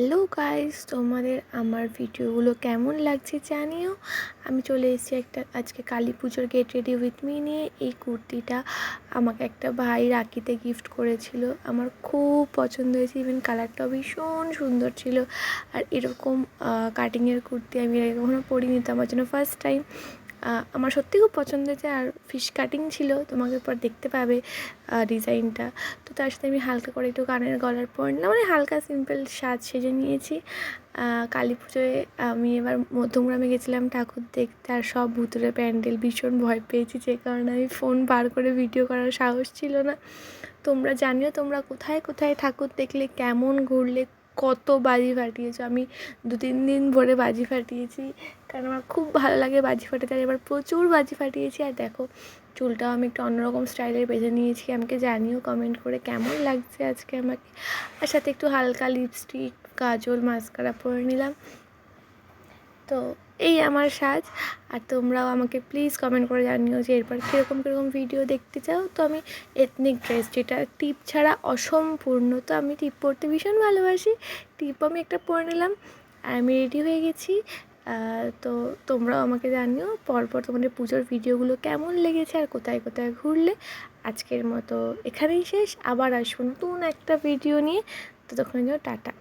Hello guys, তোমাদের আমার ভিডিওগুলো কেমন লাগছে জানিও। আমি চলে এসেছি আজকে কালী পুজোর গেট রেডি উইথ মি নিয়ে। এই কুর্তিটা আমাকে একটা ভাই রাখিতে গিফট করেছিল, আমার খুব পছন্দ হয়েছে। ইভেন কালারটাও ভীষণ সুন্দর ছিল। আর এরকম কাটিংয়ের কুর্তি আমি এর আগে কখনো পরিনি, তো আমার জন্য ফার্স্ট টাইম। আমার সত্যি খুব পছন্দ হয়েছে। আর ফিশ কাটিং ছিল, তোমাকে পর দেখতে পাবে ডিজাইনটা। তো তার সাথে আমি হালকা করে একটু কানের গলার পরে নিলাম, মানে হালকা সিম্পল সাজ সেজে নিয়েছি। কালী পুজোয় আমি এবার মধ্যমগ্রামে গেছিলাম ঠাকুর দেখতে, আর সব ভুতুড়ে প্যান্ডেল, ভীষণ ভয় পেয়েছি, যে কারণে আমি ফোন বার করে ভিডিও করার সাহস ছিল না। তোমরা জানিও তোমরা কোথায় কোথায় ঠাকুর দেখলে, কেমন ঘুরলে, কত বাজি ফাটিয়েছো। আমি 2-3 দিন ভরে বাজি ফাটিয়েছি, কারণ আমার খুব ভালো লাগে বাজি ফাটাতে। আর এবার প্রচুর বাজি ফাটিয়েছি। আর দেখো, চুলটাও আমি একটু অন্যরকম স্টাইলের বেঁধে নিয়েছি। আমাকে জানিও কমেন্ট করে কেমন লাগছে আজকে আমাকে। আর সাথে একটু হালকা লিপস্টিক, কাজল, মাস্কারা পরে নিলাম। তো এই আমার সাজ। আর তোমরাও আমাকে প্লিজ কমেন্ট করে জানিও যে এরপর কীরকম ভিডিও দেখতে চাও। তো আমি এথনিক ড্রেস, যেটা টিপ ছাড়া অসম্পূর্ণ, তো আমি টিপ পরতে ভীষণ ভালোবাসি। টিপও আমি একটা পরে নিলাম, আর আমি রেডি হয়ে গেছি। তো তোমরাও আমাকে জানিও পরপর তোমাদের পুজোর ভিডিওগুলো কেমন লেগেছে, আর কোথায় কোথায় ঘুরলে। আজকের মতো এখানেই শেষ, আবার আসবো নতুন একটা ভিডিও নিয়ে। ততক্ষণ টাটা।